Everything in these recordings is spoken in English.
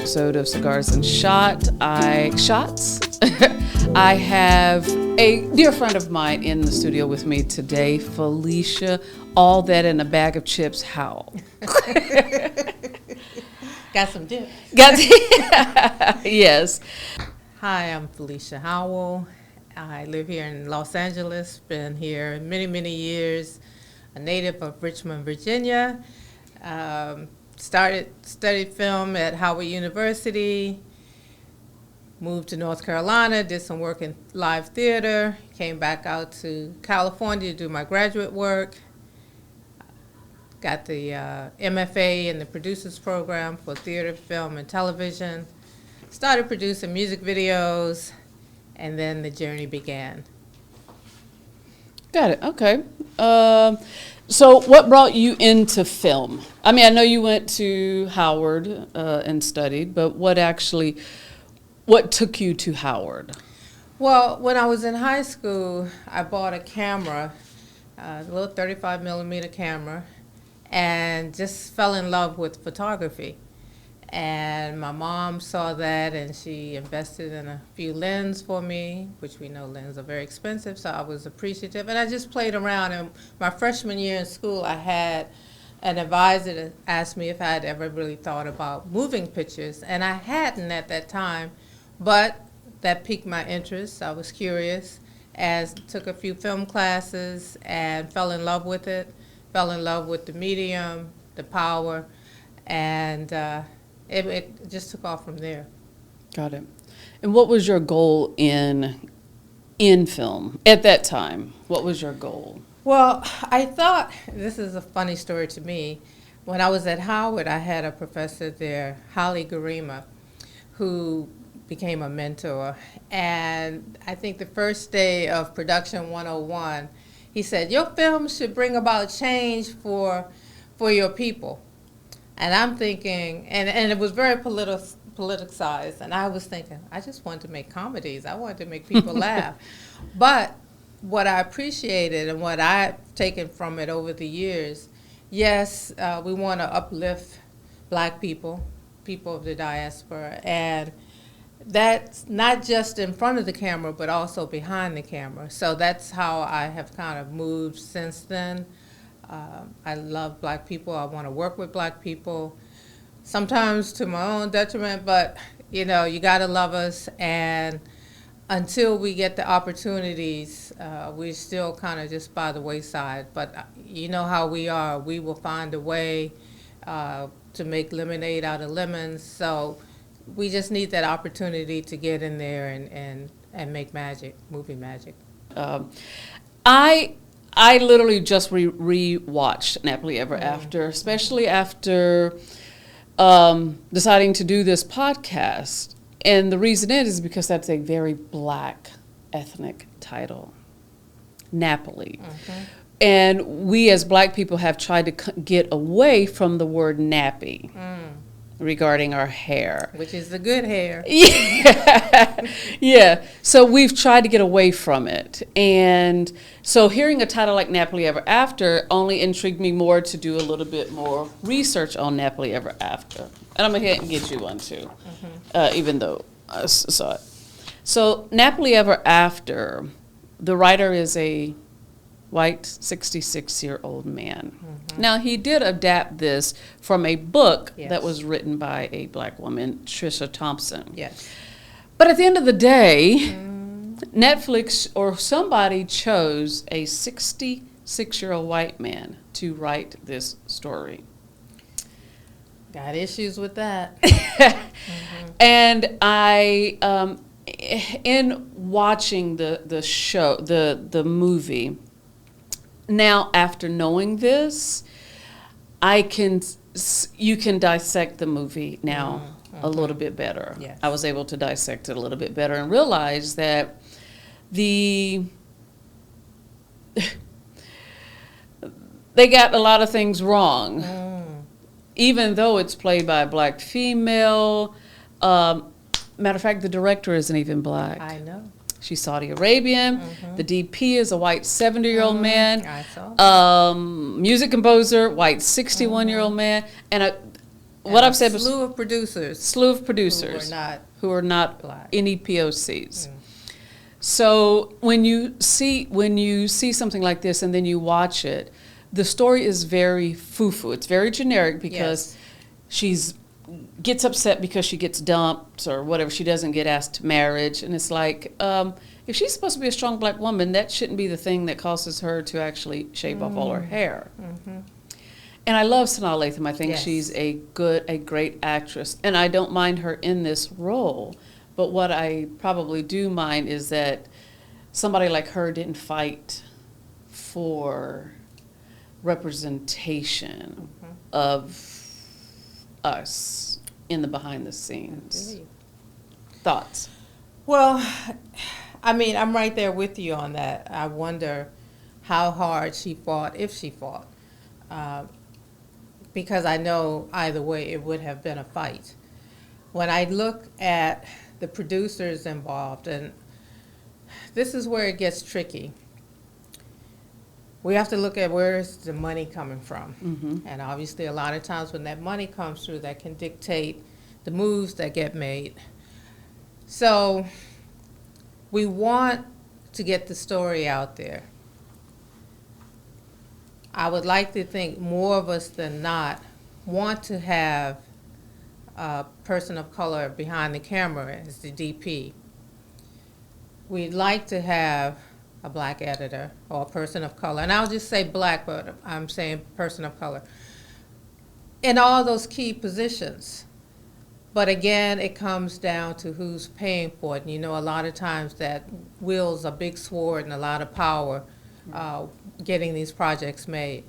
episode of Cigars N Shots. I have a dear friend of mine in the studio with me today, Felecia, all that in a bag of chips, Howell. Got some dip. Yes. Hi, I'm Felecia Howell. I live here in Los Angeles, been here many, many years, a native of Richmond, Virginia. Studied film at Howard University, moved to North Carolina, did some work in live theater, came back out to California to do my graduate work, got the MFA in the producers program for theater, film, and television, started producing music videos, and then the journey began. Got it. Okay. So what brought you into film? I mean, I know you went to Howard and studied, but what took you to Howard? Well, when I was in high school, I bought a camera, a little 35 millimeter camera, and just fell in love with photography. And my mom saw that, and she invested in a few lenses for me, which we know lenses are very expensive, so I was appreciative. And I just played around. And my freshman year in school, I had an advisor that asked me if I had ever really thought about moving pictures, and I hadn't at that time, but that piqued my interest. I was curious, took a few film classes, and fell in love with it, fell in love with the medium, the power, and it just took off from there. Got it. And what was your goal in film at that time? What was your goal? Well, I thought, this is a funny story to me. When I was at Howard, I had a professor there, Holly Garima, who became a mentor. And I think the first day of Production 101, he said, your film should bring about change for your people. And I'm thinking, and it was very politicized, and I was thinking, I just wanted to make comedies. I wanted to make people laugh. But what I appreciated and what I've taken from it over the years, yes, we want to uplift black people, people of the diaspora, and that's not just in front of the camera, but also behind the camera. So that's how I have kind of moved since then. I love black people. I want to work with black people, sometimes to my own detriment, but you got to love us. And until we get the opportunities, we're still kind of just by the wayside. But you know how we are. We will find a way to make lemonade out of lemons. So we just need that opportunity to get in there and make magic, movie magic. I literally just re-watched Nappily Ever After, especially after deciding to do this podcast. And the reason is because that's a very black ethnic title, Nappily. Mm-hmm. And we as black people have tried to get away from the word nappy regarding our hair. Which is the good hair. Yeah. Yeah. So we've tried to get away from it. And so hearing a title like Nappily Ever After only intrigued me more to do a little bit more research on Nappily Ever After. And I'm going to go ahead and get you one too, even though I saw it. So Nappily Ever After, the writer is a white 66-year-old man. Mm-hmm. Now, he did adapt this from a book that was written by a black woman, Trisha Thompson. Yes. But at the end of the day, Netflix or somebody chose a 66-year-old white man to write this story. Got issues with that. And I, in watching the show, the movie, now after knowing this, you can dissect the movie now a little bit better. Yes. I was able to dissect it a little bit better and realize that they got a lot of things wrong. Even though it's played by a black female. Matter of fact, the director isn't even black. I know. She's Saudi Arabian. The DP is a white 70-year-old man. I saw. Music composer, white 61-year-old man. And what I've said was slew of producers who are not black. any POCs. So when you see something like this and then you watch it, the story is very foo-foo. It's very generic because she's gets upset because she gets dumped or whatever. She doesn't get asked to marriage, and it's like, if she's supposed to be a strong black woman, that shouldn't be the thing that causes her to actually shave off all her hair. And I love Sanaa Lathan. I think she's a great actress, and I don't mind her in this role. But what I probably do mind is that somebody like her didn't fight for representation of us in the behind the scenes. Thoughts? Well, I mean, I'm right there with you on that. I wonder how hard she fought, if she fought, because I know either way it would have been a fight. When I look at the producers involved, and this is where it gets tricky. We have to look at where is the money coming from. And obviously a lot of times when that money comes through, that can dictate the moves that get made. So we want to get the story out there. I would like to think more of us than not want to have a person of color behind the camera as the DP. We'd like to have a black editor or a person of color, and I'll just say black, but I'm saying person of color, in all those key positions. But again, it comes down to who's paying for it. And you know, a lot of times that wields a big sword and a lot of power getting these projects made.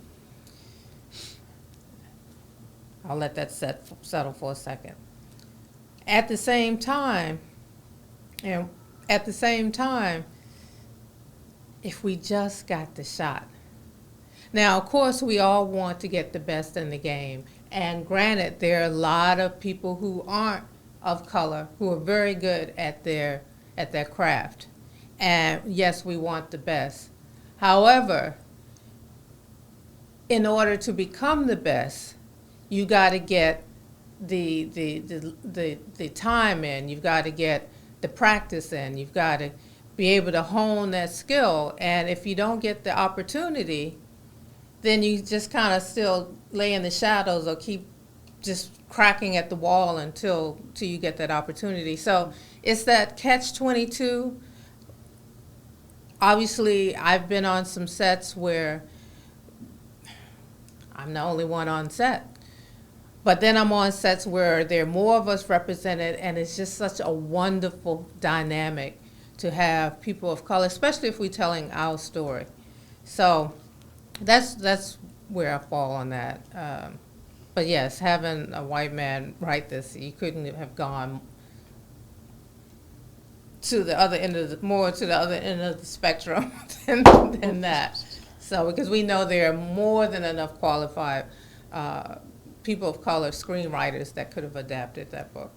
I'll let that settle for a second. At the same time, if we just got the shot. Now, of course, we all want to get the best in the game. And granted, there are a lot of people who aren't of color who are very good at their craft. And yes, we want the best. However, in order to become the best, you got to get the time in. You've got to get the practice in. You've got to be able to hone that skill. And if you don't get the opportunity, then you just kind of still lay in the shadows or keep just cracking at the wall until you get that opportunity. So it's that catch-22. Obviously, I've been on some sets where I'm the only one on set. But then I'm on sets where there are more of us represented, and it's just such a wonderful dynamic to have people of color, especially if we're telling our story. So that's where I fall on that. But yes, having a white man write this, you couldn't have gone to the other end of the spectrum than that. So because we know there are more than enough qualified people of color screenwriters that could have adapted that book.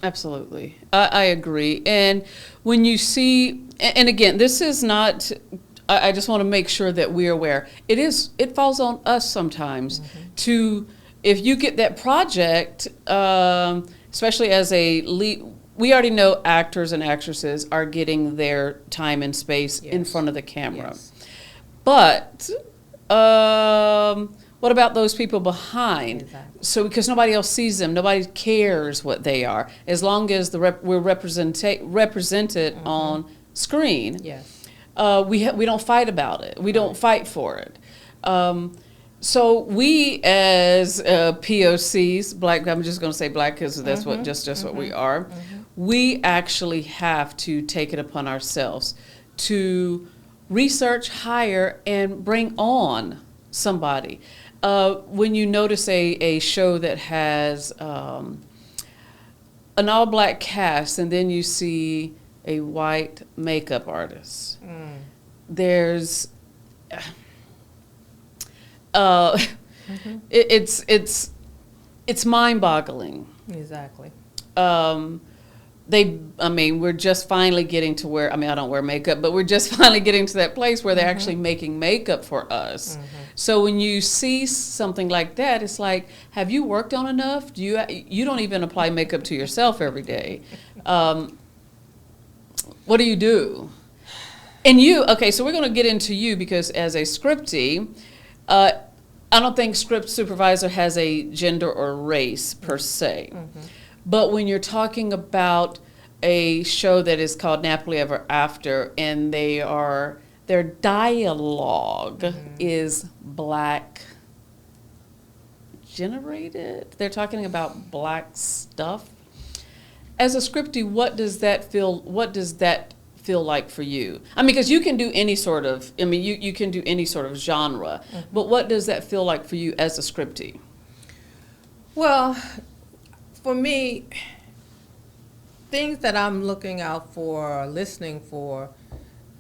Absolutely. I agree. And when you see, and again, this is not, I just want to make sure that we're aware. It falls on us sometimes to, if you get that project, especially as a lead, we already know actors and actresses are getting their time and space in front of the camera. But what about those people behind? Exactly. So because nobody else sees them, nobody cares what they are. As long as we're represented on screen, we don't fight about it. We don't fight for it. So we as POCs, black, I'm just going to say black because that's what what we are. We actually have to take it upon ourselves to research, hire, and bring on somebody. When you notice a show that has an all-black cast and then you see a white makeup artist, there's it's mind-boggling. Exactly. we're just finally getting to where, I don't wear makeup, but we're just finally getting to that place where they're actually making makeup for us. So when you see something like that, it's like, have you worked on enough? You don't even apply makeup to yourself every day. What do you do? And okay, so we're going to get into you, because as a scripty, I don't think Script Supervisor has a gender or race per se. But when you're talking about a show that is called Nappily Ever After, and their dialogue is Black generated, they're talking about Black stuff. As a scripty, what does that feel like for you? Because you can do any sort of, you can do any sort of genre, but what does that feel like for you as a scripty? Well, for me, things that I'm looking out for, or listening for,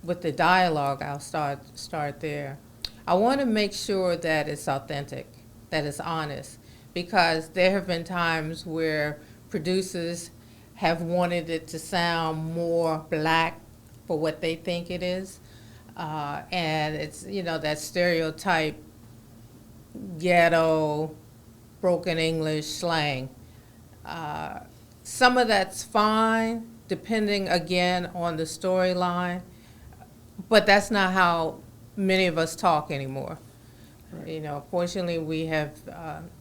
with the dialogue, I'll start there. I want to make sure that it's authentic, that it's honest, because there have been times where producers have wanted it to sound more Black for what they think it is, and it's, that stereotype ghetto, broken English slang. Some of that's fine, depending, again, on the storyline, but that's not how many of us talk anymore. Right. Fortunately, we have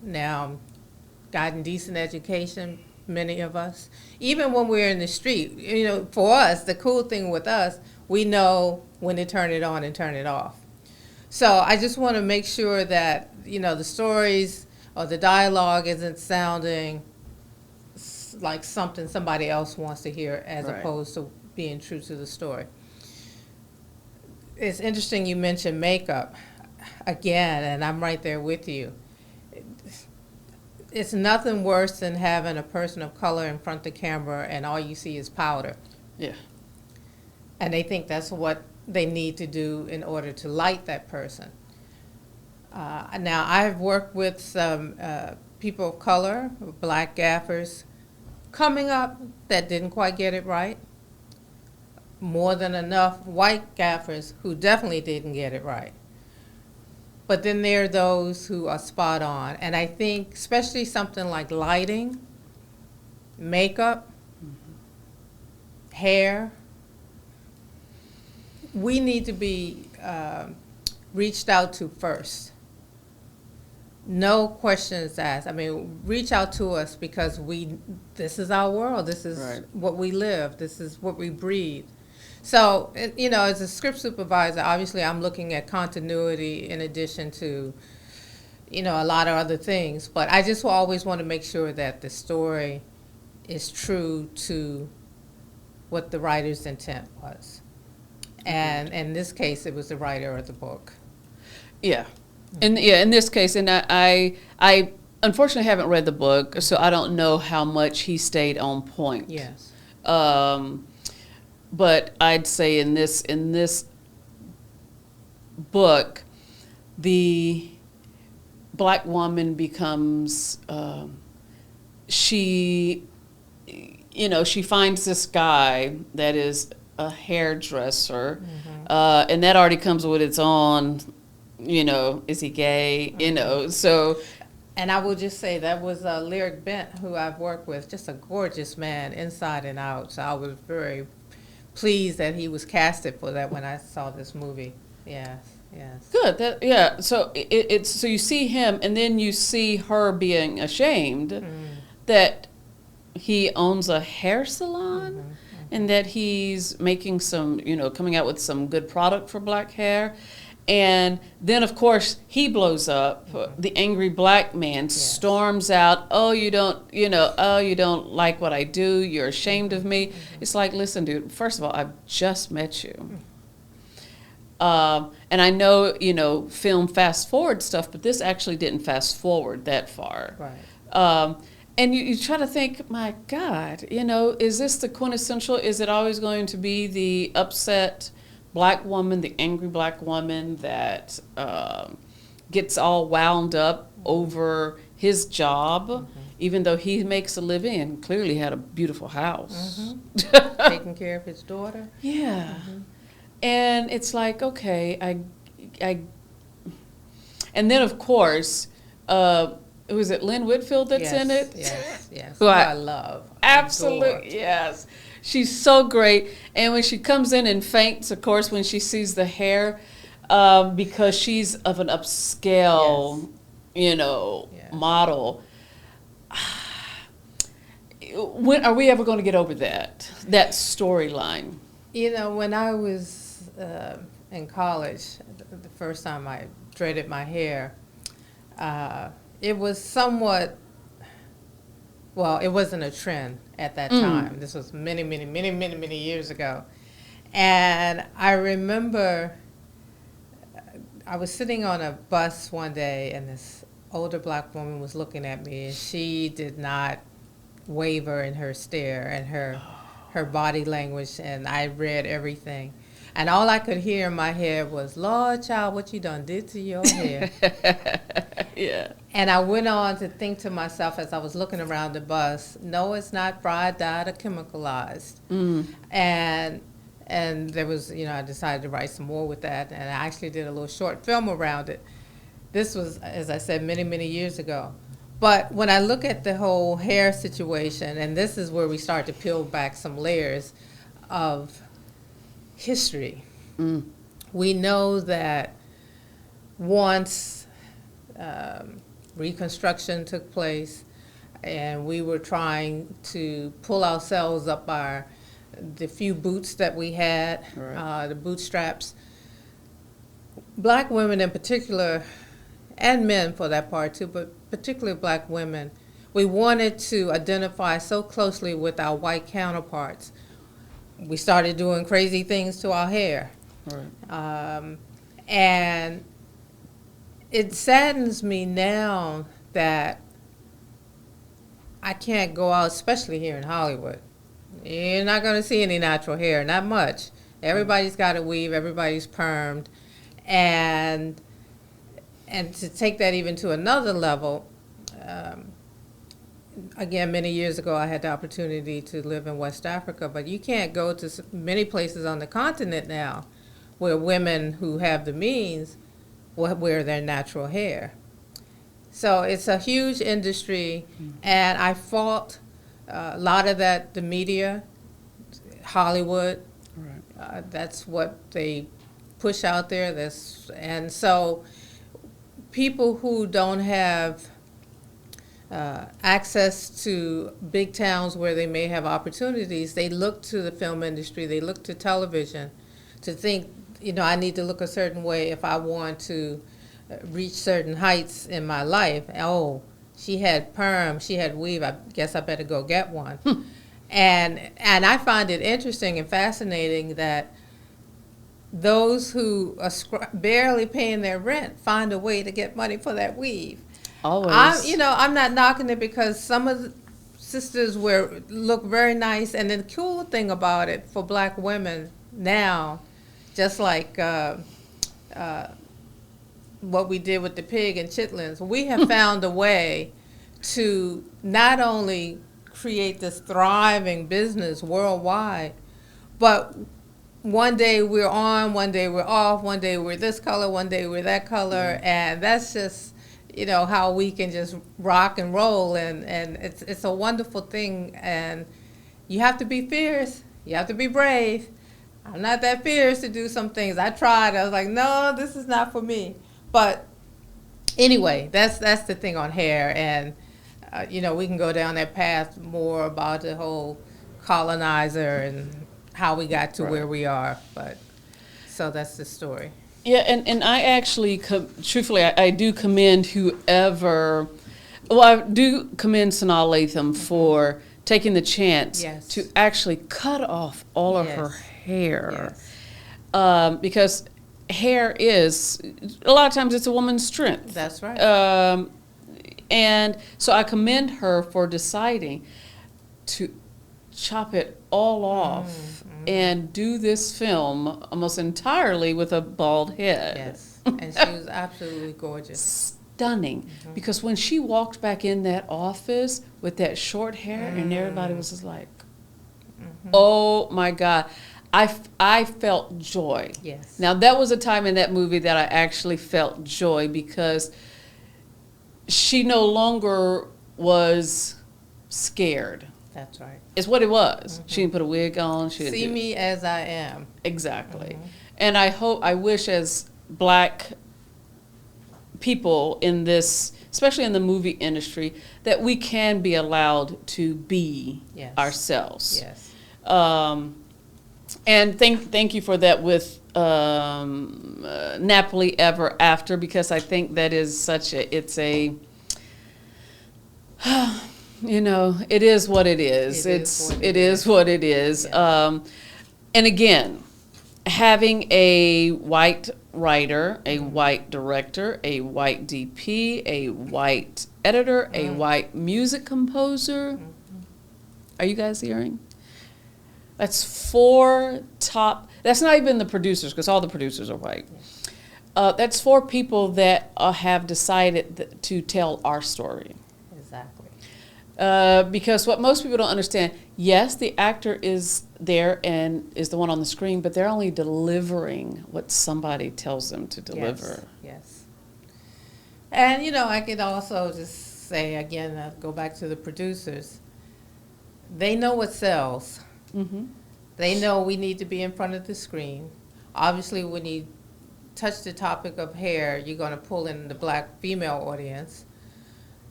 now gotten decent education, many of us. Even when we're in the street, for us, the cool thing with us, we know when to turn it on and turn it off. So I just want to make sure that, the stories or the dialogue isn't sounding like something somebody else wants to hear, as opposed to being true to the story. It's interesting you mentioned makeup again, and I'm right there with you. It's nothing worse than having a person of color in front of the camera and all you see is powder. Yeah. And they think that's what they need to do in order to light that person. Now, I've worked with some people of color, Black gaffers, coming up that didn't quite get it right. More than enough white gaffers who definitely didn't get it right. But then there are those who are spot on. And I think especially something like lighting, makeup, hair, we need to be reached out to first. No questions asked. Reach out to us, because this is our world. This is what we live. This is what we breathe. So, as a script supervisor, obviously I'm looking at continuity in addition to, a lot of other things. But I just always want to make sure that the story is true to what the writer's intent was. And in this case, it was the writer of the book. Yeah. In this case, and I unfortunately haven't read the book, so I don't know how much he stayed on point. Yes. But I'd say in this book, the Black woman becomes she finds this guy that is a hairdresser, and that already comes with its own, is he gay? So. And I will just say that was Lyric Bent, who I've worked with, just a gorgeous man inside and out. So I was very pleased that he was casted for that when I saw this movie. Yes. Good. So so you see him, and then you see her being ashamed that he owns a hair salon, and that he's making some, coming out with some good product for Black hair. And then, of course, he blows up. The angry Black man storms out. Oh, you don't like what I do. You're ashamed of me. It's like, listen, dude, first of all, I've just met you. And I know, film fast forward stuff, but this actually didn't fast forward that far. Right. And you try to think, my God, is this the quintessential? Is it always going to be the upset Black woman, the angry Black woman that gets all wound up over his job even though he makes a living and clearly had a beautiful house. Taking care of his daughter. Yeah. And it's like, okay, and then of course, was it Lynn Whitfield that's in it? Yes. Who I love. Absolutely, Adore. yes. She's so great. And when she comes in and faints, of course, when she sees the hair, because she's of an upscale, model. When are we ever going to get over that storyline? When I was in college, the first time I dreaded my hair, it was somewhat, well, it wasn't a trend at that time. This was many, many, many, many, many years ago. And I remember I was sitting on a bus one day, and this older black woman was looking at me, and she did not waver in her stare and her body language, and I read everything. And all I could hear in my head was, Lord, child, what you done did to your hair. Yeah. And I went on to think to myself as I was looking around the bus, no, it's not fried, dyed, or chemicalized. And there was, I decided to write some more with that, and I actually did a little short film around it. This was, as I said, many, many years ago. But when I look at the whole hair situation, and this is where we start to peel back some layers of history. We know that once Reconstruction took place and we were trying to pull ourselves up the few boots that we had, the bootstraps, black women in particular, and men for that part too, but particularly black women, we wanted to identify so closely with our white counterparts. We started doing crazy things to our hair. And it saddens me now that I can't go out, especially here in Hollywood. You're not going to see any natural hair, not much. Everybody's got a weave, everybody's permed. And to take that even to another level, again, many years ago, I had the opportunity to live in West Africa, but you can't go to many places on the continent now where women who have the means will wear their natural hair. So it's a huge industry, and I fault a lot of that, the media, Hollywood. That's what they push out there. And so people who don't have access to big towns where they may have opportunities, they look to the film industry, they look to television to think, I need to look a certain way if I want to reach certain heights in my life. Oh, she had perm, she had weave, I guess I better go get one. And I find it interesting and fascinating that those who are barely paying their rent find a way to get money for that weave. Always. I'm not knocking it, because some of the sisters look very nice. And the cool thing about it for black women now, just like what we did with the pig and chitlins, we have found a way to not only create this thriving business worldwide, but one day we're on, one day we're off, one day we're this color, one day we're that color, and that's just how we can just rock and roll, and it's a wonderful thing. And you have to be fierce, you have to be brave. I'm not that fierce to do some things. I tried, I was like, no, this is not for me. But anyway, that's the thing on hair, and we can go down that path more about the whole colonizer and how we got to where we are. But so that's the story. Yeah, and I actually, truthfully, I do commend whoever, I do commend Sanaa Latham for taking the chance to actually cut off all of her hair. Because hair is, a lot of times it's a woman's strength. That's right. And so I commend her for deciding to chop it all off and do this film almost entirely with a bald head. Yes, and she was absolutely gorgeous. stunning. Because when she walked back in that office with that short hair, and everybody was just like, oh my God. I felt joy. Yes. Now, that was a time in that movie that I actually felt joy, because she no longer was scared. That's right. It's what it was. She didn't put a wig on. She didn't See do- me as I am. Exactly. And I wish as Black people in this, especially in the movie industry, that we can be allowed to be Yes. ourselves. Yes. And thank you for that with Napoli Ever After, because I think that is it's a, you know, it is what it is. It is what it is. Yeah. And again, having a white writer, a white director, a white DP, a white editor, a white music composer. Are you guys hearing? That's 4 top. That's not even the producers, because all the producers are white. That's 4 people that have decided to tell our story. Exactly. Because what most people don't understand, yes, the actor is there and is the one on the screen, but they're only delivering what somebody tells them to deliver. Yes. And, you know, I could also just say, again, go back to the producers. They know what sells. Mm-hmm. They know we need to be in front of the screen. Obviously, when you touch the topic of hair, you're going to pull in the Black female audience.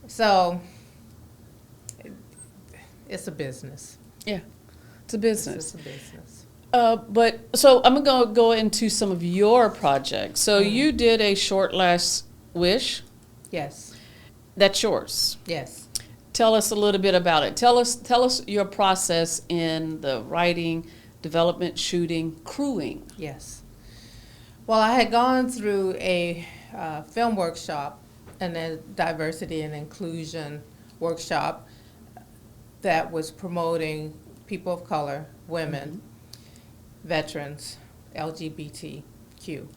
So it's a business. Yeah, it's a business. It's a business. But so I'm going to go into some of your projects. So you did a short Last Wish. Yes. That's yours. Yes. Tell us a little bit about it. Tell us your process in the writing, development, shooting, crewing. Yes. Well, I had gone through a film workshop and a diversity and inclusion workshop that was promoting people of color, women, veterans, LGBTQ.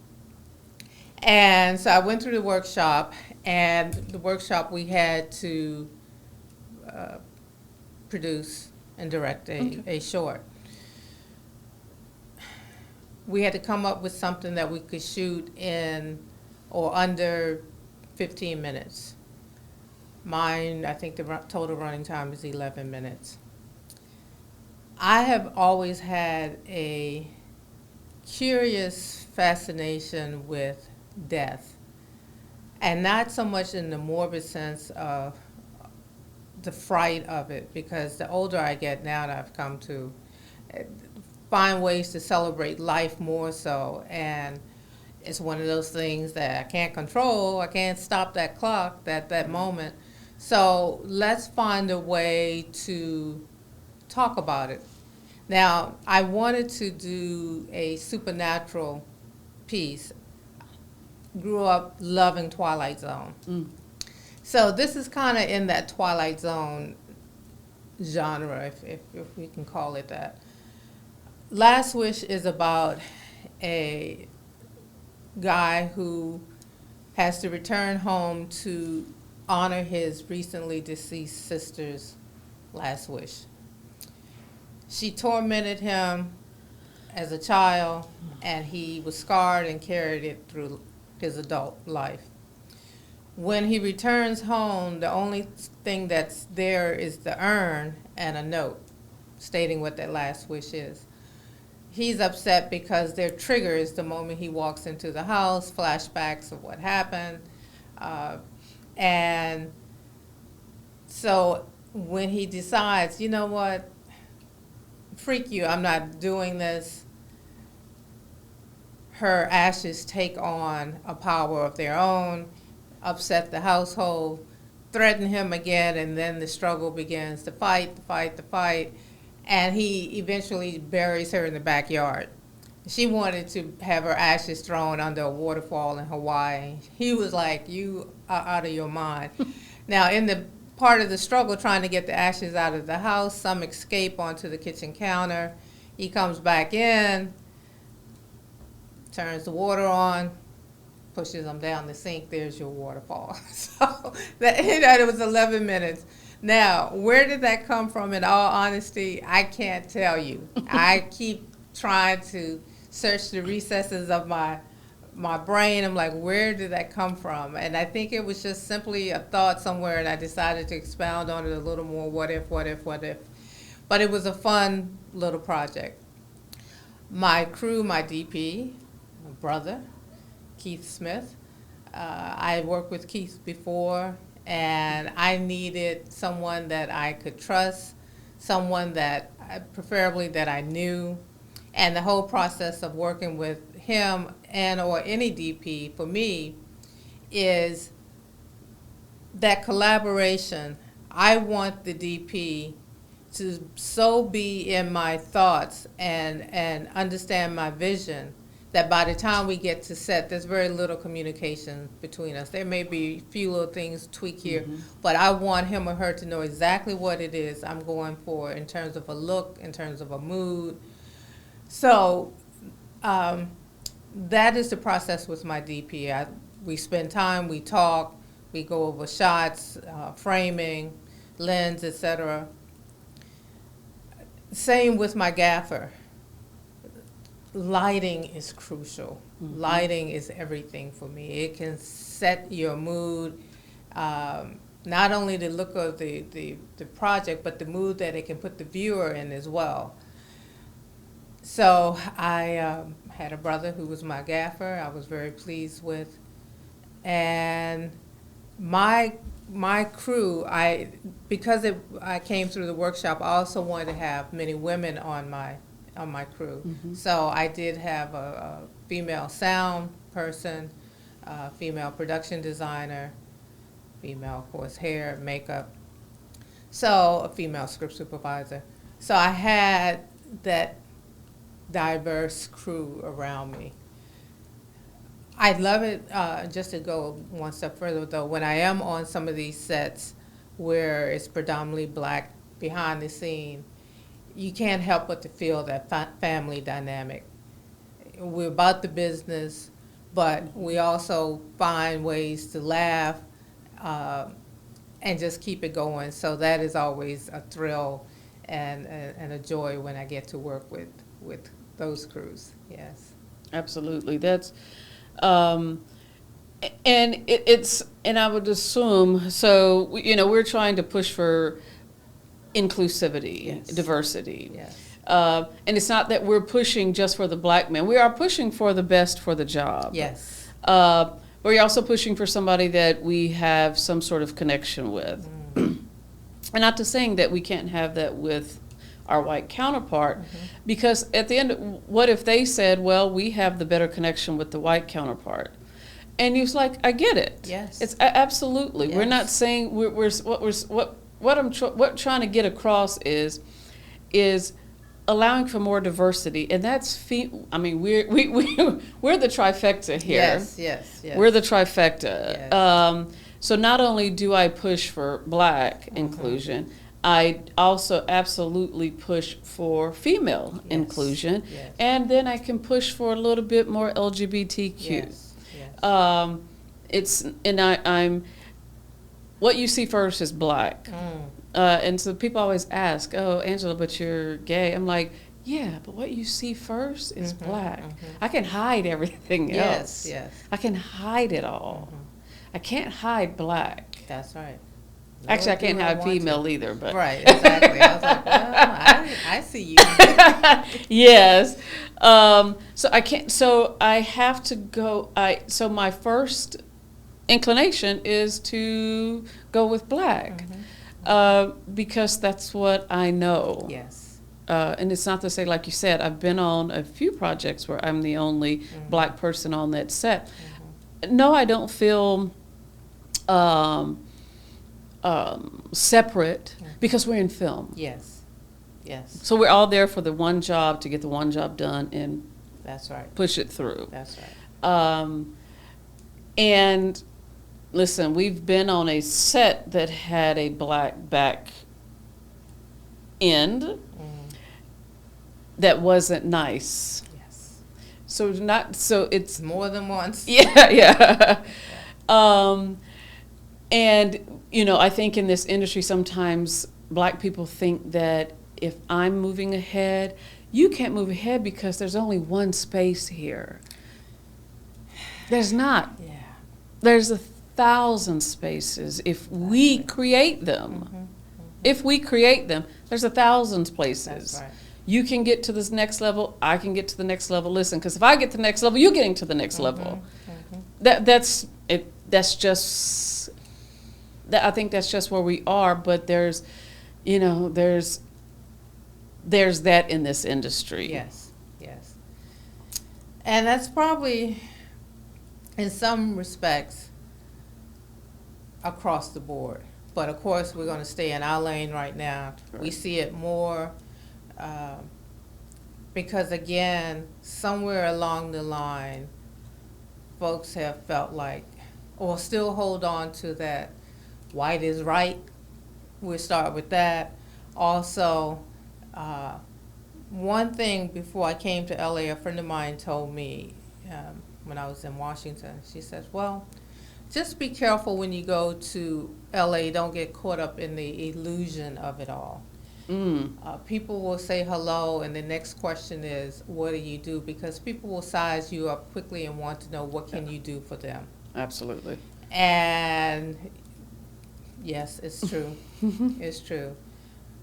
And so I went through the workshop, and the workshop we had to produce and direct a short. We had to come up with something that we could shoot in or under 15 minutes. Mine, I think the total running time is 11 minutes. I have always had a curious fascination with death, and not so much in the morbid sense of the fright of it, because the older I get now, that I've come to find ways to celebrate life more so, and it's one of those things that I can't control. I can't stop that clock, that moment. So let's find a way to talk about it. Now, I wanted to do a supernatural piece. Grew up loving Twilight Zone. So this is kind of in that Twilight Zone genre, if we can call it that. Last Wish is about a guy who has to return home to honor his recently deceased sister's last wish. She tormented him as a child, and he was scarred and carried it through his adult life. When he returns home, the only thing that's there is the urn and a note stating what that last wish is. He's upset because their trigger is the moment he walks into the house, flashbacks of what happened. And so when he decides, you know what, freak you, I'm not doing this, her ashes take on a power of their own, upset the household, threaten him again, and then the struggle begins, the fight, and he eventually buries her in the backyard. She wanted to have her ashes thrown under a waterfall in Hawaii. He was like, you are out of your mind. Now, in the part of the struggle trying to get the ashes out of the house, some escape onto the kitchen counter. He comes back in, turns the water on, pushes them down the sink, there's your waterfall. So that, it was 11 minutes. Now, where did that come from? In all honesty, I can't tell you. I keep trying to search the recesses of my brain. I'm like, where did that come from? And I think it was just simply a thought somewhere, and I decided to expound on it a little more. What if? But it was a fun little project. My crew, my DP, my brother, Keith Smith. I had worked with Keith before, and I needed someone that I could trust, someone that preferably that I knew. And the whole process of working with him and or any DP for me is that collaboration. I want the DP to so be in my thoughts and understand my vision that by the time we get to set, there's very little communication between us. There may be a few little things tweak here, but I want him or her to know exactly what it is I'm going for in terms of a look, in terms of a mood. So that is the process with my DP. We spend time, we talk, we go over shots, framing, lens, etc. Same with my gaffer. Lighting is crucial. Lighting is everything for me. It can set your mood, not only the look of the project, but the mood that it can put the viewer in as well. So I had a brother who was my gaffer. I was very pleased with. And my crew, because I came through the workshop, I also wanted to have many women on my crew. So I did have a female sound person, a female production designer, female, of course, hair, makeup, so a female script supervisor. So I had that diverse crew around me. I'd love it, just to go one step further though, when I am on some of these sets where it's predominantly black behind the scene, you can't help but to feel that family dynamic. We're about the business, but we also find ways to laugh and just keep it going. So that is always a thrill and a joy when I get to work with those crews. Yes, absolutely. That's and it's and I would assume so. We're trying to push for inclusivity, yes, diversity. Yes. And it's not that we're pushing just for the black man. We are pushing for the best for the job. Yes. But we're also pushing for somebody that we have some sort of connection with. And not to saying that we can't have that with our white counterpart, because at the end, what if they said, well, we have the better connection with the white counterpart? And you're like, I get it. Yes. It's absolutely. Yes. We're not saying what I'm trying to get across is allowing for more diversity, and that's we're the trifecta here. Yes, yes, yes. We're the trifecta. Yes. So not only do I push for black inclusion, I also absolutely push for female inclusion, yes, and then I can push for a little bit more LGBTQ. Yes, yes. I'm what you see first is black. And so people always ask, oh, Angela, but you're gay. I'm like, yeah, but what you see first is black. I can hide everything else. Yes, yes. I can hide it all. I can't hide black. That's right. Actually, I can't hide female either. But right, exactly. I was like, well, I see you. Yes. So I can't. So I have to go. So my first inclination is to go with black. Because that's what I know. Yes. And it's not to say, like you said, I've been on a few projects where I'm the only black person on that set. No, I don't feel separate because we're in film. Yes. Yes. So we're all there for the one job, to get the one job done and that's right. push it through. That's right. And listen, we've been on a set that had a black back end that wasn't nice. Yes. So it's More than once. yeah. And I think in this industry sometimes Black people think that if I'm moving ahead, you can't move ahead because there's only one space here. There's not. Yeah. There's 1,000 spaces if we create them. Mhm. If we create them, there's 1,000 places. That's right. You can get to this next level, I can get to the next level. Listen, because if I get to the next level, you're getting to the next level. Mhm. That's it. That's just. I think that's just where we are. But there's that in this industry. Yes, yes. And that's probably, in some respects, across the board. But of course, we're going to stay in our lane right now. Right. We see it more because, again, somewhere along the line, folks have felt like, or still hold on to that white is right. We'll start with that. Also, one thing before I came to LA, a friend of mine told me when I was in Washington, she says, well, just be careful when you go to LA, don't get caught up in the illusion of it all. People will say hello, and the next question is, what do you do? Because people will size you up quickly and want to know what can you do for them. Absolutely. And yes, it's true. It's true.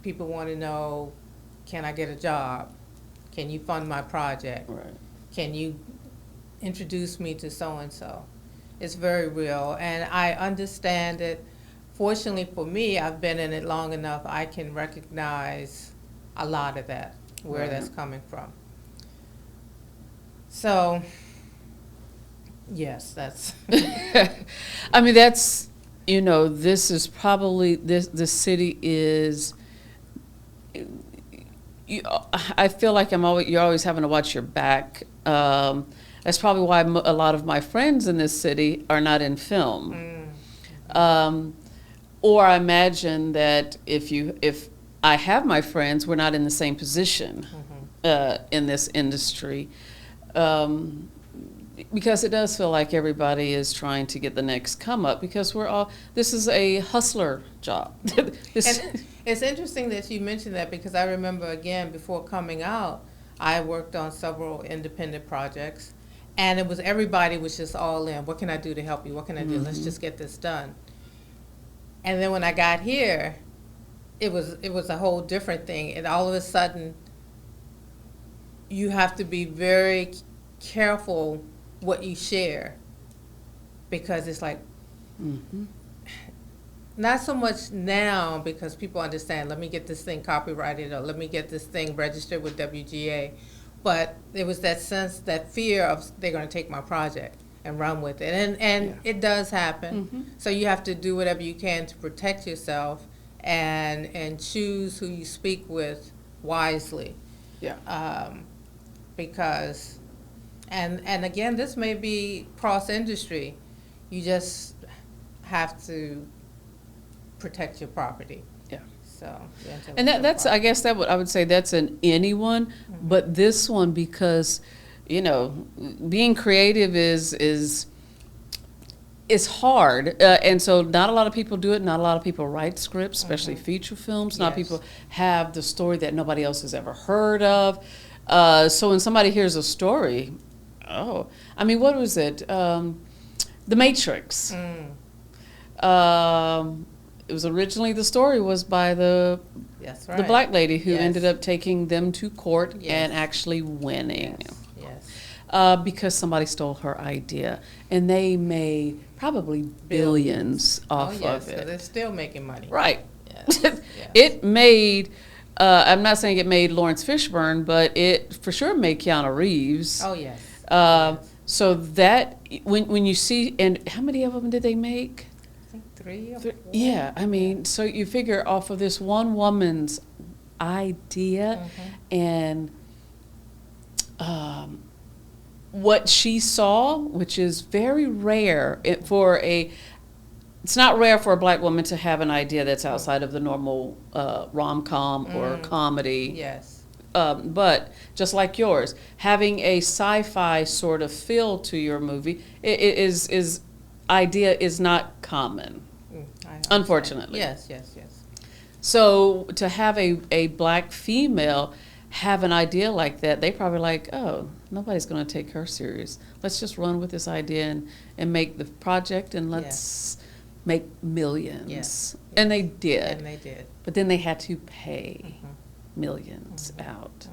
People want to know, can I get a job? Can you fund my project? Right. Can you introduce me to so-and-so? It's very real, and I understand it. Fortunately for me, I've been in it long enough, I can recognize a lot of that, where Right. that's coming from. So, yes, that's... I mean, that's, this is probably, the city is, I feel like you're always having to watch your back. That's probably why a lot of my friends in this city are not in film. Or I imagine that if I have my friends, we're not in the same position in this industry. Because it does feel like everybody is trying to get the next come up, because this is a hustler job. And it's interesting that you mentioned that, because I remember, again, before coming out, I worked on several independent projects, and everybody was just all in. What can I do to help you? What can I do? Let's just get this done. And then when I got here, it was a whole different thing. And all of a sudden, you have to be very careful what you share, because it's like, not so much now, because people understand, let me get this thing copyrighted, or let me get this thing registered with WGA. But there was that sense, that fear of they're going to take my project and run with it. And it does happen. So you have to do whatever you can to protect yourself and choose who you speak with wisely. Yeah. Because, and again, this may be cross-industry. You just have to protect your property. Yeah. So, And that's, I guess I would say that's in anyone, but this one, because, being creative is hard. And so not a lot of people do it. Not a lot of people write scripts, especially feature films. Not Yes. people have the story that nobody else has ever heard of. So when somebody hears a story, I mean, what was it? The Matrix. It was originally, the story was by the That's right. the black lady who Yes. ended up taking them to court Yes. and actually winning. Yes. Because somebody stole her idea, and they made probably billions off of So it. they're still making money. Right. Yes. Yes. It made, I'm not saying it made Lawrence Fishburne, but it for sure made Keanu Reeves. Oh, yes. Yes. So that, when you see, and how many of them did they make? I think 3 or 4. Yeah, I mean, so you figure off of this one woman's idea and what she saw, which is very rare it's not rare for a black woman to have an idea that's outside of the normal rom-com or comedy. Yes. but just like yours, having a sci-fi sort of feel to your movie is not common, unfortunately. Yes. So to have a black female have an idea like that, they probably like, oh, nobody's going to take her serious. Let's just run with this idea and make the project, and let's make millions. Yes. And they did. And they did. But then they had to pay millions out.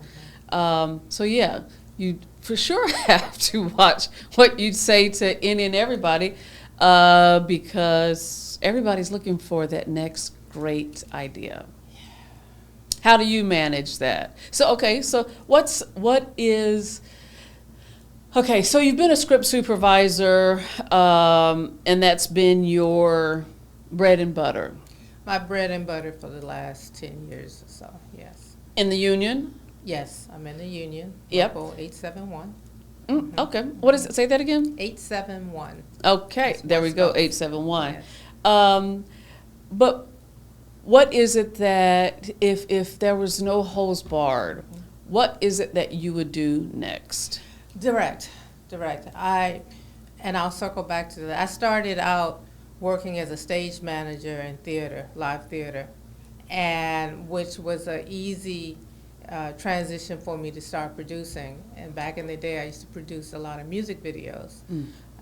So yeah, you for sure have to watch what you say to any and everybody, because everybody's looking for that next great idea. How do you manage that? So so you've been a script supervisor, and that's been your bread and butter. My bread and butter for the last 10 years or so, yes. In the union? Yes, I'm in the union. Yep. Local 871. Okay. What is it? Say that again? 871. Okay. That's there we go. Coast. 871. Yes. But what is it that if there was no holds barred, what is it that you would do next? Direct. I'll circle back to that. I started out working as a stage manager in theater, live theater, and which was an easy transition for me to start producing. And back in the day, I used to produce a lot of music videos.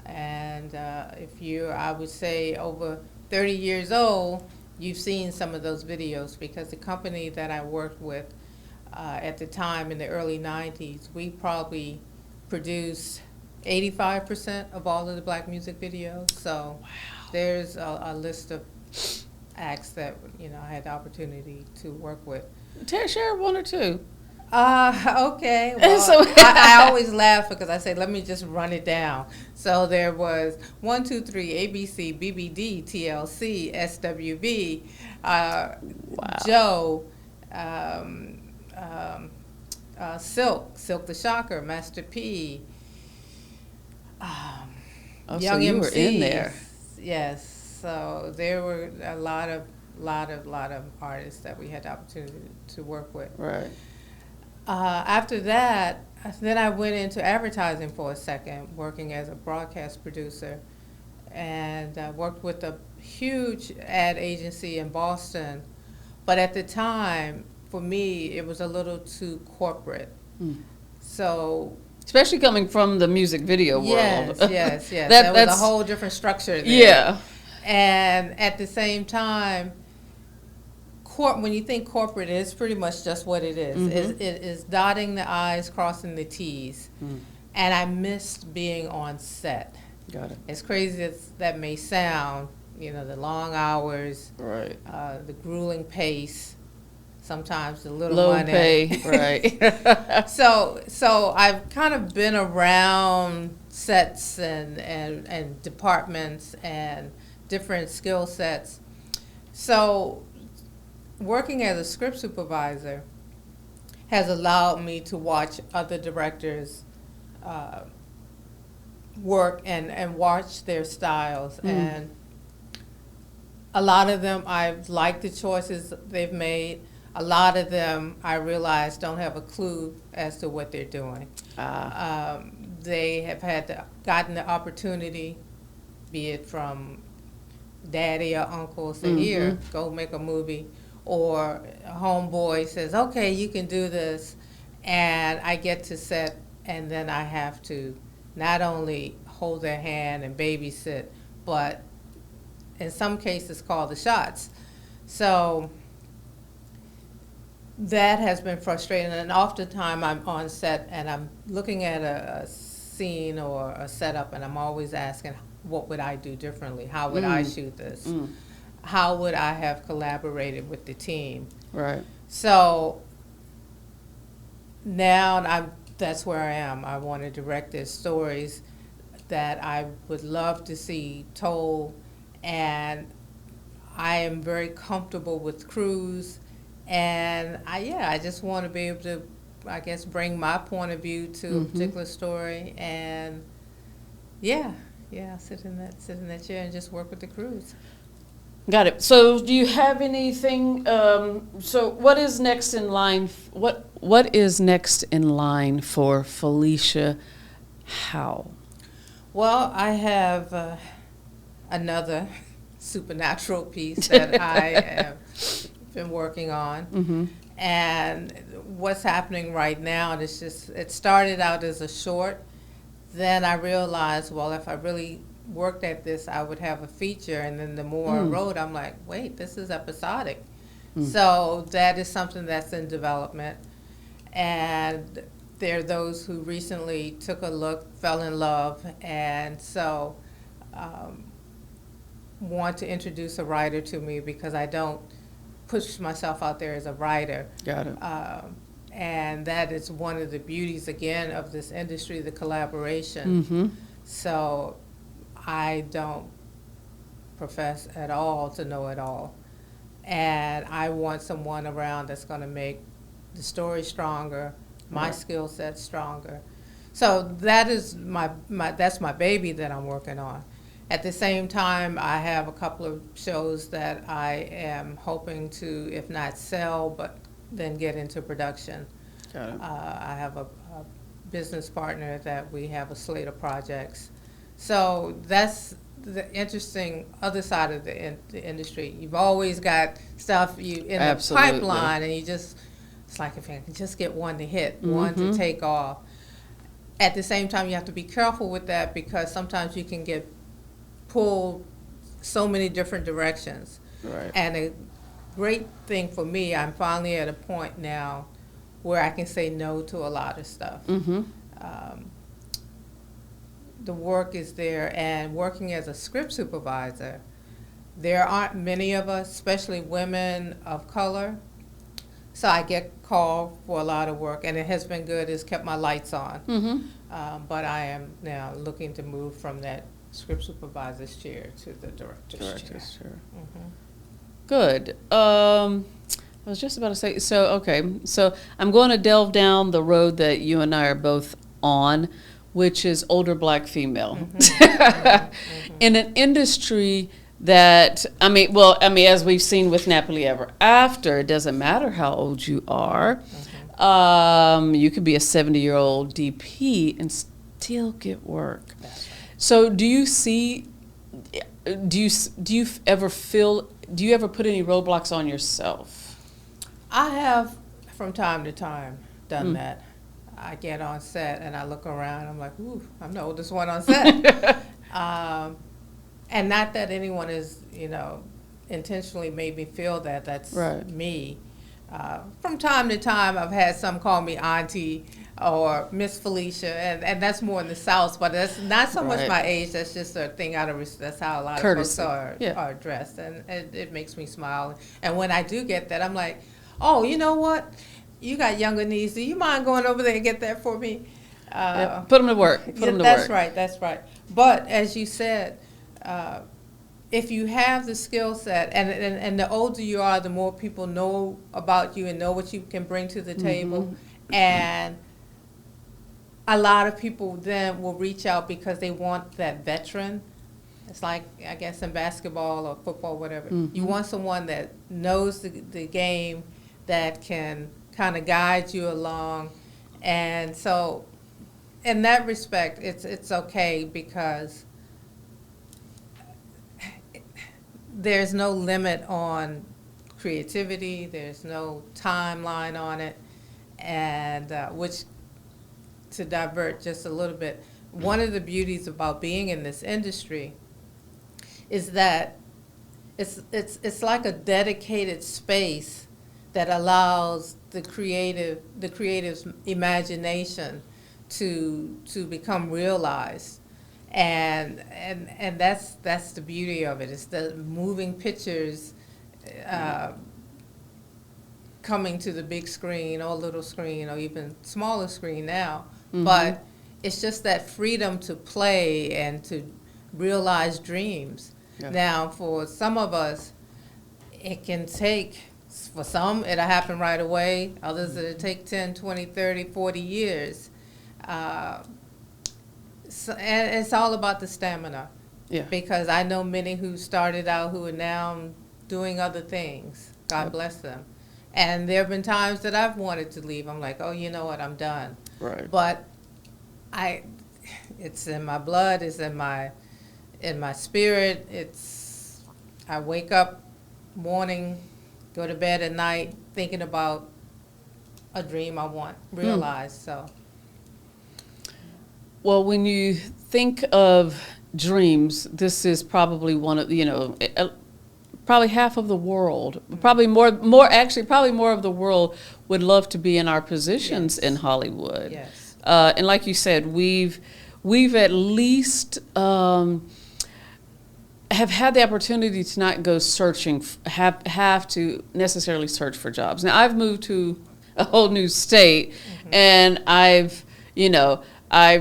And I would say over 30 years old, you've seen some of those videos, because the company that I worked with at the time in the early 90s, we probably produced 85% of all of the black music videos. So there's a list of acts that I had the opportunity to work with. Share one or two. Okay. Well, I always laugh because I say, let me just run it down. So there was 1, 2, 3, ABC, BBD, TLC, SWV, Joe, Silk the Shocker, Master P, Young so you MCs. were in there. Yes. So there were a lot of artists that we had the opportunity to work with. Right. After that, then I went into advertising for a second, working as a broadcast producer, and worked with a huge ad agency in Boston. But at the time, for me, it was a little too corporate. So, especially coming from the music video world. Yes. That was a whole different structure there. Yeah. And at the same time, when you think corporate, it's pretty much just what it is. It is dotting the I's, crossing the T's. And I missed being on set. Got it. As crazy as that may sound, the long hours, right? The grueling pace, sometimes the little low money. Pay, right? So I've kind of been around sets and departments and different skill sets. So working as a script supervisor has allowed me to watch other directors work and watch their styles. And a lot of them, I've liked the choices they've made. A lot of them, I realize, don't have a clue as to what they're doing. They have gotten the opportunity, be it from daddy or uncle, say, here, go make a movie. Or a homeboy says, okay, you can do this. And I get to set, and then I have to not only hold their hand and babysit, but in some cases call the shots. So that has been frustrating. And oftentimes I'm on set and I'm looking at a scene or a setup, and I'm always asking, what would I do differently? How would I shoot this? How would I have collaborated with the team? Right. So now that's where I am. I want to direct their stories that I would love to see told, and I am very comfortable with crews, and I just want to be able to, I guess, bring my point of view to a particular story, and sit in that chair and just work with the crews. Got it. So do you have anything, so what is next in line? What what is next in line for Felecia Howell? Well, I have another supernatural piece that I have been working on. Mm-hmm. And what's happening right now, it started out as a short. Then I realized, well, if I really worked at this, I would have a feature. And then the more I wrote, I'm like, wait, this is episodic. So that is something that's in development. And there are those who recently took a look, fell in love, and so want to introduce a writer to me because I don't push myself out there as a writer. Got it. And that is one of the beauties, again, of this industry, the collaboration. So I don't profess at all to know it all. And I want someone around that's going to make the story stronger, my skill set stronger. So that is that's my baby that I'm working on. At the same time, I have a couple of shows that I am hoping to, if not sell, but then get into production. Got it. I have a business partner that we have a slate of projects. So that's the interesting other side of the industry. You've always got stuff in the pipeline, and it's like if I can just get one to hit, one to take off. At the same time, you have to be careful with that because sometimes you can get pulled so many different directions. Right. And a great thing for me, I'm finally at a point now where I can say no to a lot of stuff. The work is there, and working as a script supervisor, there aren't many of us, especially women of color. So I get called for a lot of work, and it has been good. It's kept my lights on. But I am now looking to move from that script supervisor's chair to the director's chair. Good. I was just about to say, so I'm going to delve down the road that you and I are both on, which is older black female. In an industry that, as we've seen with Nappily Ever After, it doesn't matter how old you are. You could be a 70-year-old DP and still get work. That's right. So do you ever put any roadblocks on yourself? I have, from time to time, done that. I get on set and I look around. I'm like, ooh, I'm the oldest one on set. And not that anyone is, intentionally made me feel that. That's me. From time to time, I've had some call me auntie or Miss Felecia, and that's more in the South. But that's not so much my age. That's just a thing out of respect. That's how a lot of folks are dressed, and it makes me smile. And when I do get that, I'm like, oh, you know what? You got younger niece. Do you mind going over there and get that for me? Put them to work. That's right. But as you said, if you have the skill set, and the older you are, the more people know about you and know what you can bring to the table. And a lot of people then will reach out because they want that veteran. It's like, I guess, in basketball or football, whatever. You want someone that knows the game, that can kind of guide you along. And so in that respect, it's okay because there's no limit on creativity. There's no timeline on it. And which, to divert just a little bit, one of the beauties about being in this industry is that it's like a dedicated space that allows the creative's imagination to become realized. And that's the beauty of it. It's the moving pictures coming to the big screen or little screen or even smaller screen now. But it's just that freedom to play and to realize dreams. Now, for some of us, it can take, for some, it'll happen right away. Others, it'll take 10, 20, 30, 40 years. So, and it's all about the stamina. Because I know many who started out who are now doing other things. God bless them. And there have been times that I've wanted to leave. I'm like, oh, you know what, I'm done. Right. But it's in my blood, it's in my spirit. I wake up morning, go to bed at night, thinking about a dream I want realized. So. Well, when you think of dreams, this is probably one of, probably half of the world, probably more of the world would love to be in our positions in Hollywood. Yes. And like you said, we've at least have had the opportunity to not go searching, have to necessarily search for jobs. Now, I've moved to a whole new state, and I've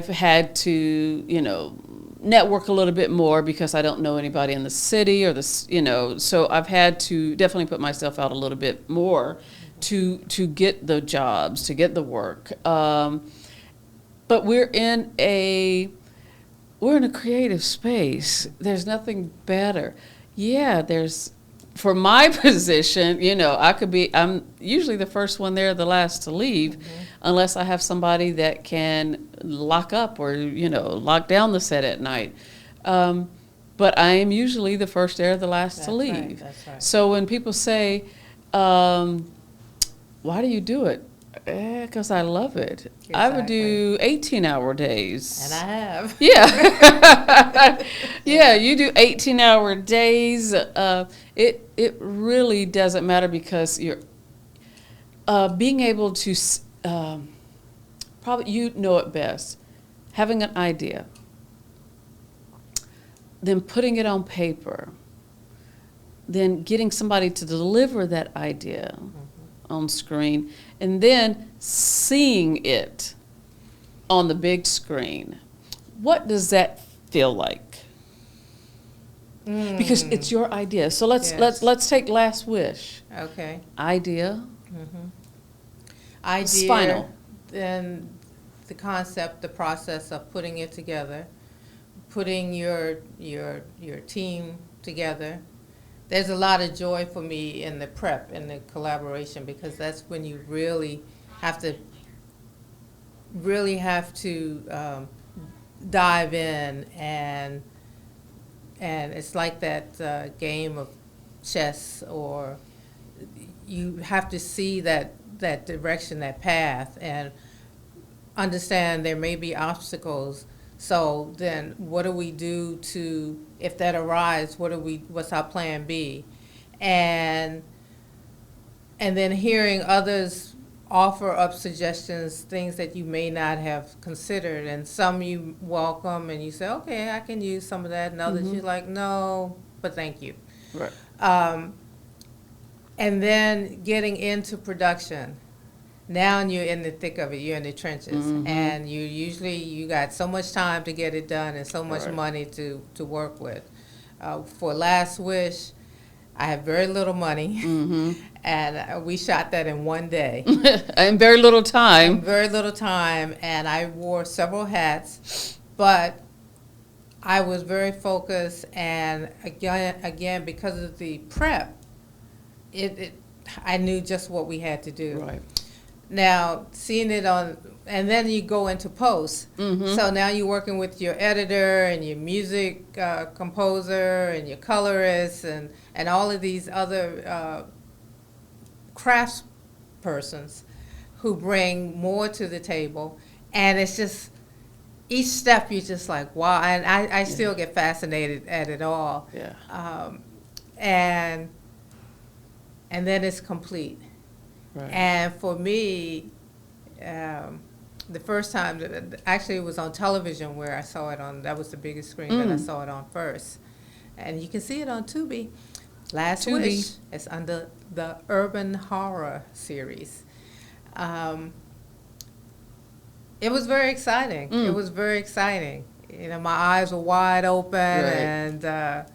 had to, network a little bit more because I don't know anybody in the city or so I've had to definitely put myself out a little bit more to get the jobs, to get the work. But we're in a creative space. There's nothing better. Yeah, for my position, I'm usually the first one there, the last to leave, unless I have somebody that can lock up or, lock down the set at night. But I am usually the first there, the last to leave. Right, that's right. So when people say, why do you do it? Because I love it. Exactly. I would do 18-hour days. And I have. Yeah. Yeah, you do 18-hour days. It really doesn't matter because you're being able to, probably you know it best, having an idea, then putting it on paper, then getting somebody to deliver that idea on screen, and then seeing it on the big screen. What does that feel like? Because it's your idea. So let's take Last Wish. Okay. Idea. Idea. Spinal. Then the concept, the process of putting it together, putting your team together. There's a lot of joy for me in the prep and the collaboration because that's when you really have to dive in and it's like that game of chess, or you have to see that direction, that path, and understand there may be obstacles. So then what do we do to, if that arises, what's our plan B? And then hearing others offer up suggestions, things that you may not have considered, and some you welcome and you say, okay, I can use some of that, and others you're like, no, but thank you. Right. And then getting into production. Now you're in the thick of it, you're in the trenches, and you got so much time to get it done and so much money to work with. For Last Wish, I have very little money, and we shot that in one day. And very little time. And I wore several hats, but I was very focused, and again because of the prep, I knew just what we had to do. Right. Now, seeing it on, and then you go into post. So now you're working with your editor and your music composer and your colorist and all of these other crafts persons who bring more to the table. And it's just, each step you're just like, wow. And I still get fascinated at it all. Yeah. And then it's complete. Right. And for me, the first time, actually it was on television where I saw it on, that was the biggest screen that I saw it on first. And you can see it on Tubi. Last Wish. It's under the Urban Horror series. It was very exciting. It was very exciting. My eyes were wide open, and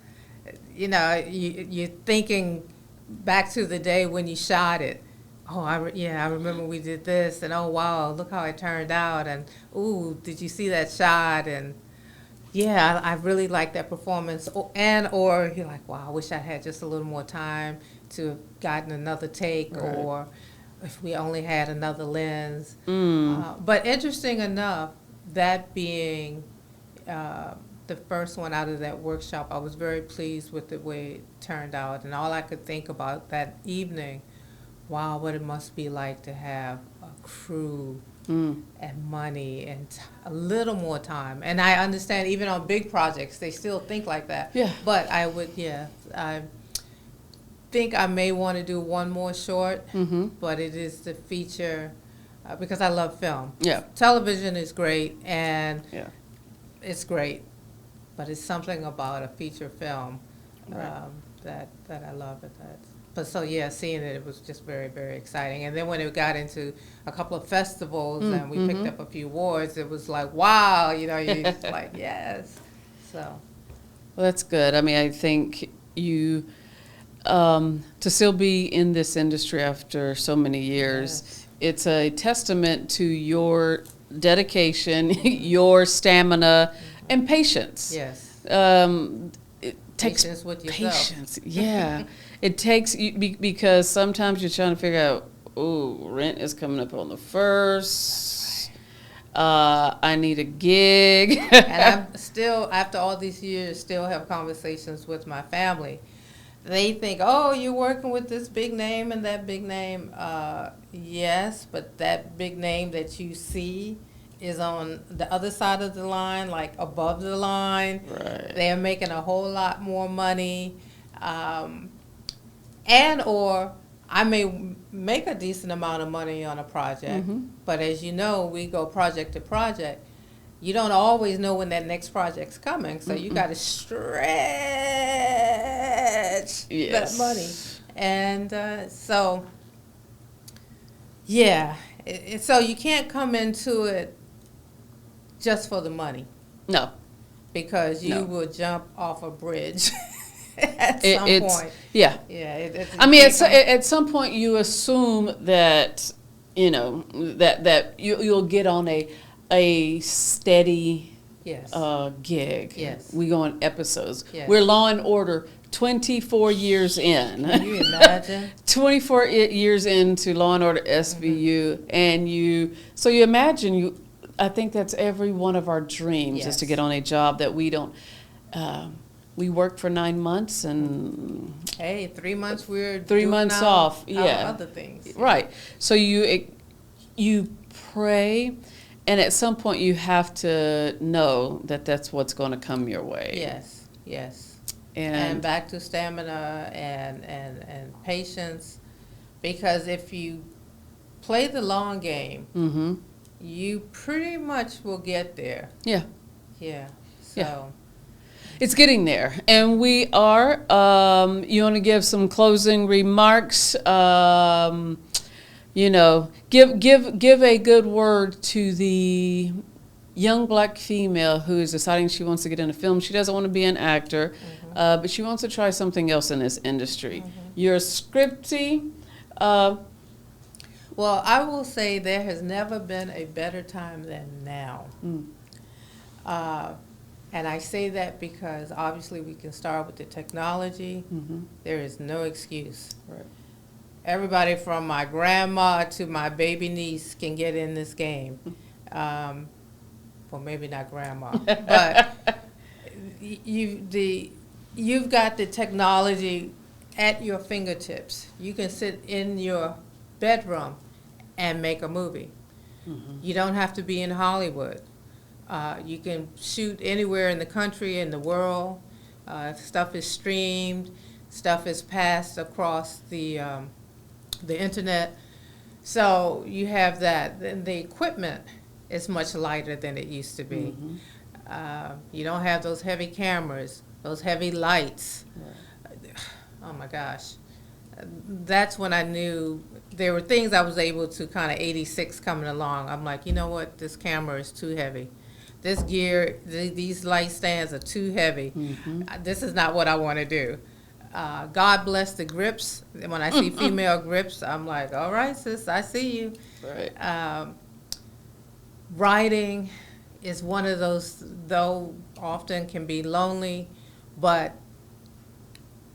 you're thinking back to the day when you shot it. Oh, I remember we did this, and oh wow, look how it turned out, and ooh, did you see that shot? And Yeah, I really like that performance. Or you're like, wow, I wish I had just a little more time to have gotten another take, Right. or if we only had another lens. Mm. But interesting enough, that being the first one out of that workshop, I was very pleased with the way it turned out. And all I could think about that evening, wow, what it must be like to have a crew and money and a little more time. And I understand even on big projects, they still think like that. Yeah. But I think I may want to do one more short, but it is the feature because I love film. Yeah. Television is great, and Yeah. it's great, but it's something about a feature film Right. that I love it. But so yeah, seeing it was just very, very exciting. And then when it got into a couple of festivals and we picked up a few awards, it was like, wow, you just like, yes. So. Well, that's good. I mean, I think you, to still be in this industry after so many years, Yes. it's a testament to your dedication, your stamina, and patience. Yes. It takes Patience with yourself. patience. Yeah. It takes, because sometimes you're trying to figure out, oh, rent is coming up on the 1st. I need a gig. And I'm still, after all these years, still have conversations with my family. They think, oh, you're working with this big name and that big name. Yes, but that big name that you see is on the other side of the line, like above the line. Right. They're making a whole lot more money. And or I may make a decent amount of money on a project, but as you know, we go project to project. You don't always know when that next project's coming, so you got to stretch that money. And so, yeah, so you can't come into it just for the money. No. Because you No. will jump off a bridge at some point. Yeah. Yeah. I mean, at some point you assume that, that you'll get on a steady Yes. gig. Yes. We go on episodes. Yes. We're Law and Order 24 years in. Can you imagine? 24 years into Law and Order SVU, and you imagine I think that's every one of our dreams is to Yes. get on a job that we don't. We work for 9 months and Hey, 3 months we're 3 doing months our- off. our Yeah, other things. right. So you pray, and at some point you have to know that that's what's going to come your way. Yes. And And back to stamina and patience, because if you play the long game, you pretty much will get there. yeah. Yeah. So. Yeah. It's getting there, and we are. You want to give some closing remarks? Give a good word to the young black female who is deciding she wants to get into film. She doesn't want to be an actor, but she wants to try something else in this industry. You're Scripty. Well, I will say there has never been a better time than now. And I say that because obviously we can start with the technology. There is no excuse. Right. Everybody from my grandma to my baby niece can get in this game. Well, maybe not grandma, but you've got the technology at your fingertips. You can sit in your bedroom and make a movie. You don't have to be in Hollywood. You can shoot anywhere in the country, in the world. Stuff is streamed. Stuff is passed across the internet. So you have that. Then the equipment is much lighter than it used to be. You don't have those heavy cameras, those heavy lights. Oh my gosh. That's when I knew there were things I was able to kind of 86 coming along. I'm like, you know what? This camera is too heavy. This gear, these light stands are too heavy. This is not what I want to do. God bless the grips. When I see female grips, I'm like, all right, sis, I see you. Right. Writing is one of those, though often can be lonely, but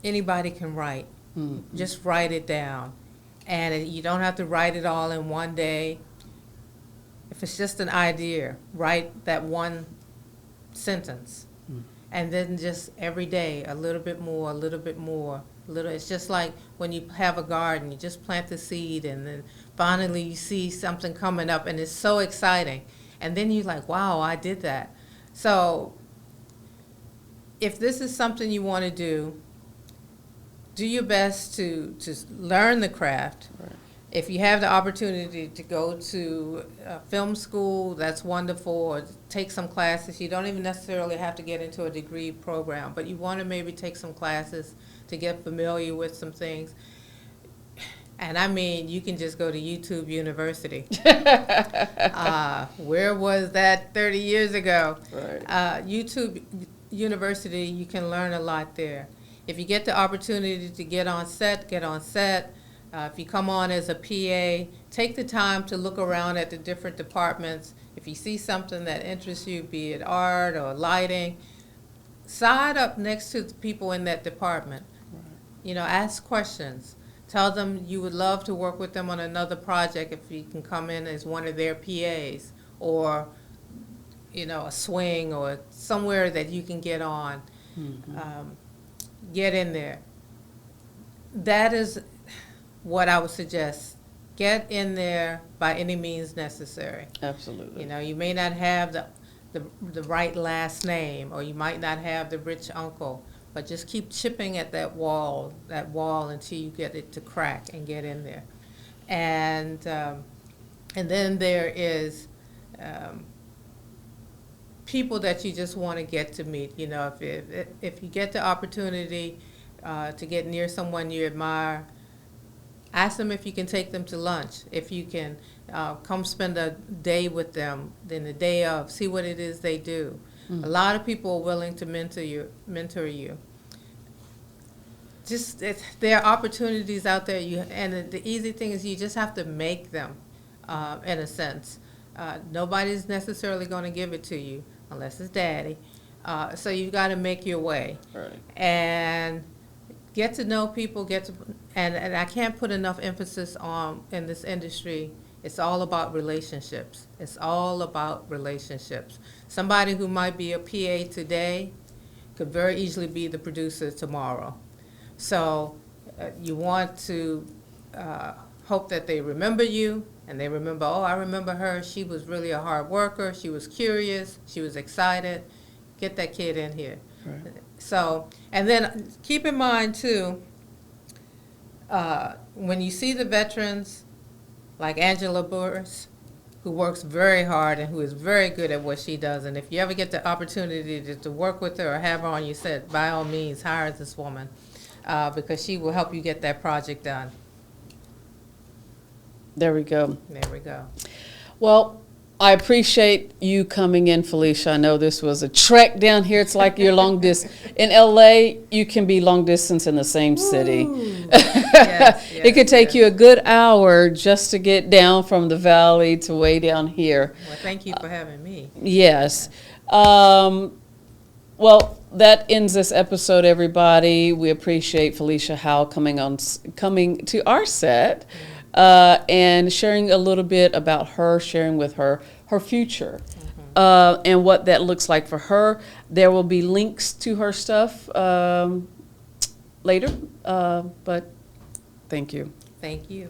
anybody can write. Mm-hmm. Just write it down. And you don't have to write it all in one day. If it's just an idea, write that one sentence. Mm-hmm. And then just every day, a little bit more, a little bit more. It's just like when you have a garden, you just plant the seed and then finally you see something coming up and it's so exciting. And then you're like, wow, I did that. So if this is something you want to do your best to learn the craft. Right. If you have the opportunity to go to film school, that's wonderful, or take some classes. You don't even necessarily have to get into a degree program, but you want to maybe take some classes to get familiar with some things. And I mean, you can just go to YouTube University. Where was that 30 years ago? Right. YouTube University, you can learn a lot there. If you get the opportunity to get on set, get on set. If you come on as a PA, take the time to look around at the different departments. If you see something that interests you, be it art or lighting, side up next to the people in that department. Right. You know, ask questions. Tell them you would love to work with them on another project if you can come in as one of their PAs, or, you know, a swing or somewhere that you can get on. Mm-hmm. Get in there. That is what I would suggest. Get in there by any means necessary. Absolutely. You know, you may not have the right last name, or you might not have the rich uncle, but just keep chipping at that wall until you get it to crack and get in there. And then there is people that you just want to get to meet. You know, if you get the opportunity to get near someone you admire, ask them if you can take them to lunch. If you can come spend a day with them, then the day of, see what it is they do. Mm-hmm. A lot of people are willing to mentor you. Just there are opportunities out there. And the easy thing is you just have to make them, in a sense. Nobody's necessarily going to give it to you unless it's daddy. So you've got to make your way. Right. And get to know people, and I can't put enough emphasis on, in this industry, it's all about relationships. It's all about relationships. Somebody who might be a PA today could very easily be the producer tomorrow. So you want to hope that they remember you, and they remember, oh, I remember her. She was really a hard worker. She was curious. She was excited. Get that kid in here. Right. So, and then keep in mind, too, when you see the veterans, like Angela Burris, who works very hard and who is very good at what she does, and if you ever get the opportunity to work with her or have her on your set, by all means, hire this woman, because she will help you get that project done. There we go. There we go. Well, I appreciate you coming in, Felecia. I know this was a trek down here. It's like you're long distance. In LA, you can be long distance in the same city. Yes, It could take you a good hour just to get down from the valley to way down here. Well, thank you for having me. Yes. Well, that ends this episode, everybody. We appreciate Felecia Howell coming to our set. And sharing a little bit about her, sharing with her future, and what that looks like for her. There will be links to her stuff later, but thank you. Thank you.